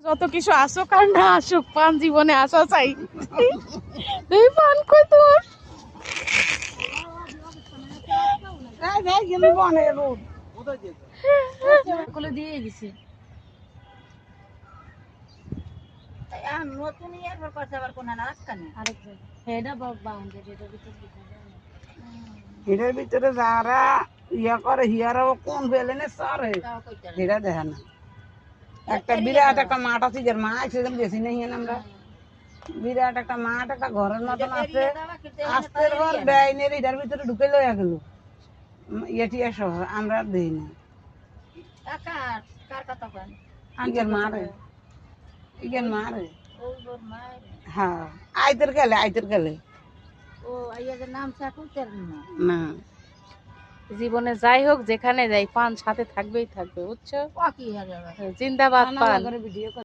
যত কিছু আসুক আর না আসুক, পান জীবনে আসা চাই। এই পান কই তোর? দিয়ে দিছি নতুন ইয়ার করতে আবার কোন রাস্তানে আরেক হেডা বাউন্ডারি এটার ভিতরে যারা ইয়া করে হিয়ারাও কোন ফেলেনে সারে এটা দেখে না। একটা বিরাট একটা মাঠ আছে, যার মা সেদিন গেছি না হিয়ান আমরা। বিরাট একটা মাঠ, একটা ঘরের মতন আছে, আস্তের ঘর বেআইনের এটার ভিতরে ঢুকে লইয়া গেল ইয়েটিয়া সহ। আমরা আর দিই না ইগের মারে, ইগের মারে। হ্যাঁ আইতের গেলে, আইতের গেলে না। জীবনে যাই হোক যেখানে যাই পান সাথে থাকবেই থাকবে, বুঝছো? জিন্দাবাদ পান।